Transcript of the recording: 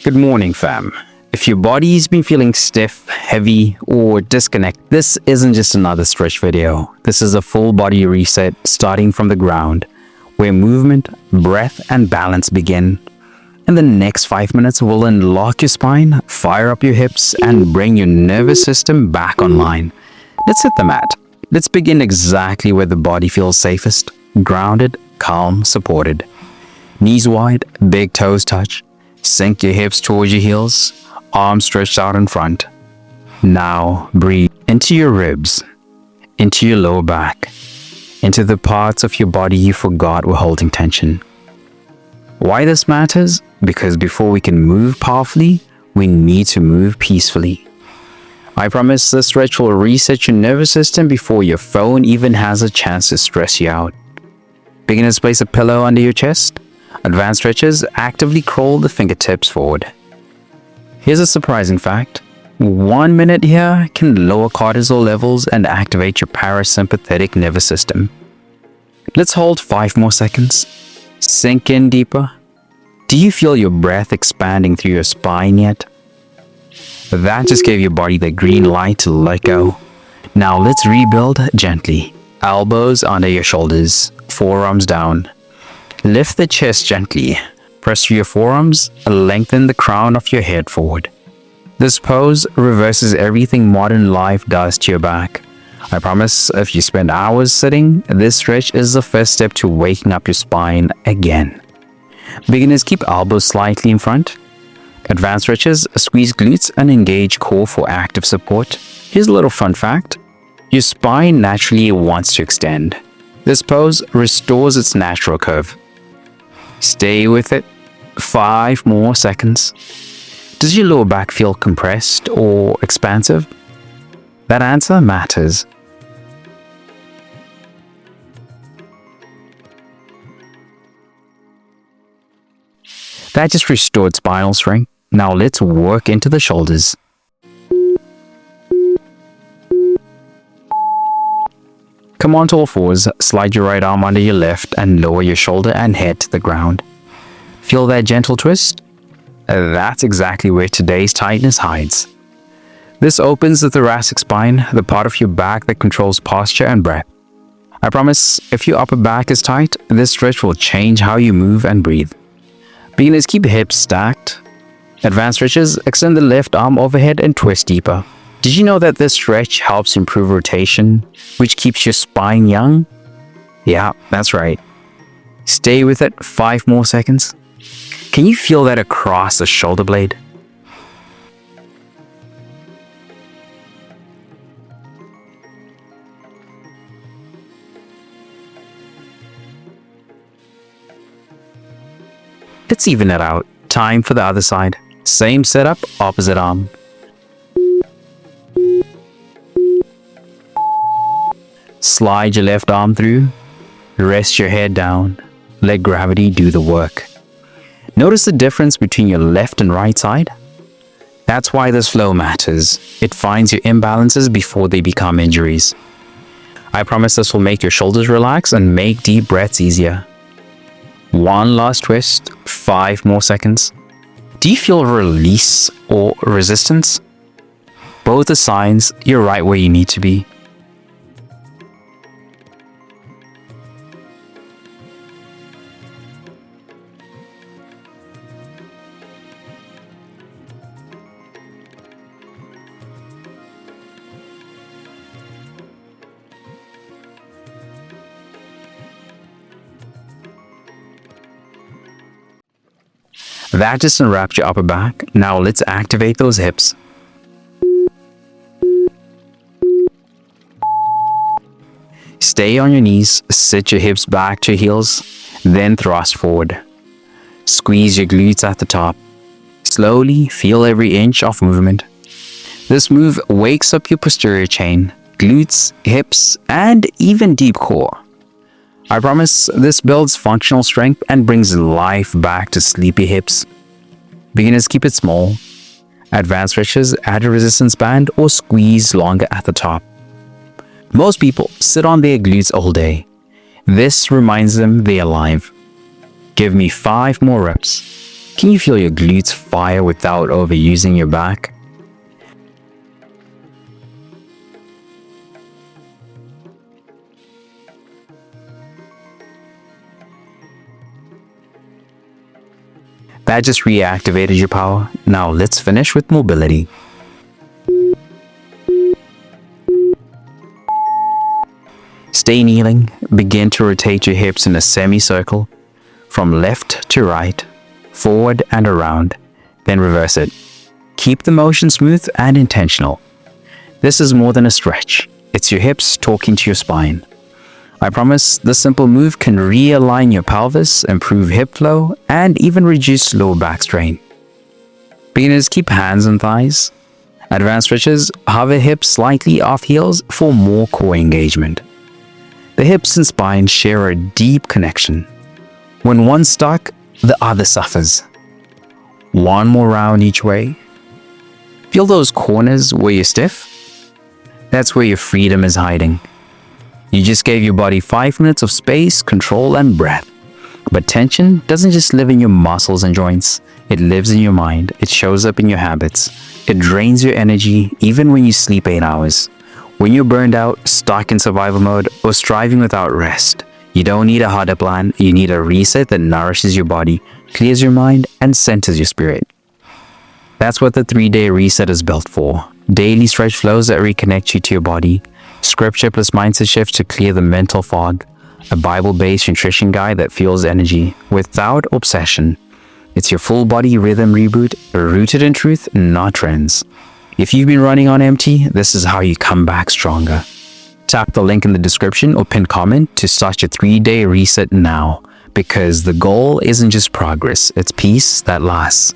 Good morning, fam. If your body's been feeling stiff, heavy, or disconnected, this isn't just another stretch video. This is a full body reset starting from the ground, where movement, breath, and balance begin. In the next 5 minutes, we'll unlock your spine, fire up your hips, and bring your nervous system back online. Let's hit the mat. Let's begin exactly where the body feels safest, grounded, calm, supported. Knees wide, big toes touch. Sink your hips towards your heels, arms stretched out in front. Now breathe into your ribs, into your lower back, into the parts of your body you forgot were holding tension. Why this matters? Because before we can move powerfully, we need to move peacefully. I promise this stretch will reset your nervous system before your phone even has a chance to stress you out. Beginners, place a pillow under your chest. Advanced stretches actively crawl the fingertips forward. Here's a surprising fact. 1 minute here can lower cortisol levels and activate your parasympathetic nervous system. Let's hold 5 more seconds. Sink in deeper. Do you feel your breath expanding through your spine yet? That just gave your body the green light to let go. Now let's rebuild gently. Elbows under your shoulders, forearms down. Lift the chest gently. Press through your forearms, lengthen the crown of your head forward. This pose reverses everything modern life does to your back. I promise if you spend hours sitting, this stretch is the first step to waking up your spine again. Beginners, keep elbows slightly in front. Advanced stretches, squeeze glutes and engage core for active support. Here's a little fun fact. Your spine naturally wants to extend. This pose restores its natural curve. Stay with it. 5 more seconds. Does your lower back feel compressed or expansive? That answer matters. That just restored spinal strength. Now let's work into the shoulders. Come onto all fours, slide your right arm under your left and lower your shoulder and head to the ground. Feel that gentle twist? That's exactly where today's tightness hides. This opens the thoracic spine, the part of your back that controls posture and breath. I promise, if your upper back is tight, this stretch will change how you move and breathe. Beginners, keep hips stacked. Advanced stretches, extend the left arm overhead and twist deeper. Did you know that this stretch helps improve rotation, which keeps your spine young? Yeah, that's right. Stay with it 5 more seconds. Can you feel that across the shoulder blade? Let's even it out. Time for the other side. Same setup, opposite arm. Slide your left arm through. Rest your head down. Let gravity do the work. Notice the difference between your left and right side? That's why this flow matters. It finds your imbalances before they become injuries. I promise this will make your shoulders relax and make deep breaths easier. 1 last twist, 5 more seconds. Do you feel release or resistance? Both are signs you're right where you need to be. That just unwrapped your upper back. Now let's activate those hips. Stay on your knees, sit your hips back to your heels, then thrust forward. Squeeze your glutes at the top. Slowly feel every inch of movement. This move wakes up your posterior chain, glutes, hips, and even deep core. I promise this builds functional strength and brings life back to sleepy hips. Beginners, keep it small. Advanced stretches, add a resistance band or squeeze longer at the top. Most people sit on their glutes all day. This reminds them they're alive. Give me 5 more reps. Can you feel your glutes fire without overusing your back? That just reactivated your power. Now let's finish with mobility. Stay kneeling. Begin to rotate your hips in a semicircle from left to right, forward and around, then reverse it. Keep the motion smooth and intentional. This is more than a stretch. It's your hips talking to your spine. I promise this simple move can realign your pelvis, improve hip flow, and even reduce lower back strain. Beginners, keep hands on thighs. Advanced stretches, hover hips slightly off heels for more core engagement. The hips and spine share a deep connection. When one's stuck, the other suffers. One more round each way. Feel those corners where you're stiff? That's where your freedom is hiding. You just gave your body 5 minutes of space, control, and breath. But tension doesn't just live in your muscles and joints. It lives in your mind. It shows up in your habits. It drains your energy even when you sleep 8 hours. When you're burned out, stuck in survival mode, or striving without rest, you don't need a harder plan. You need a reset that nourishes your body, clears your mind, and centers your spirit. That's what the 3-day reset is built for. Daily stretch flows that reconnect you to your body, scripture plus mindset shifts to clear the mental fog, a Bible-based nutrition guide that fuels energy without obsession. It's your full body rhythm reboot, rooted in truth, not trends. If you've been running on empty, this is how you come back stronger. Tap the link in the description or pinned comment to start your 3-day reset now, because the goal isn't just progress, it's peace that lasts.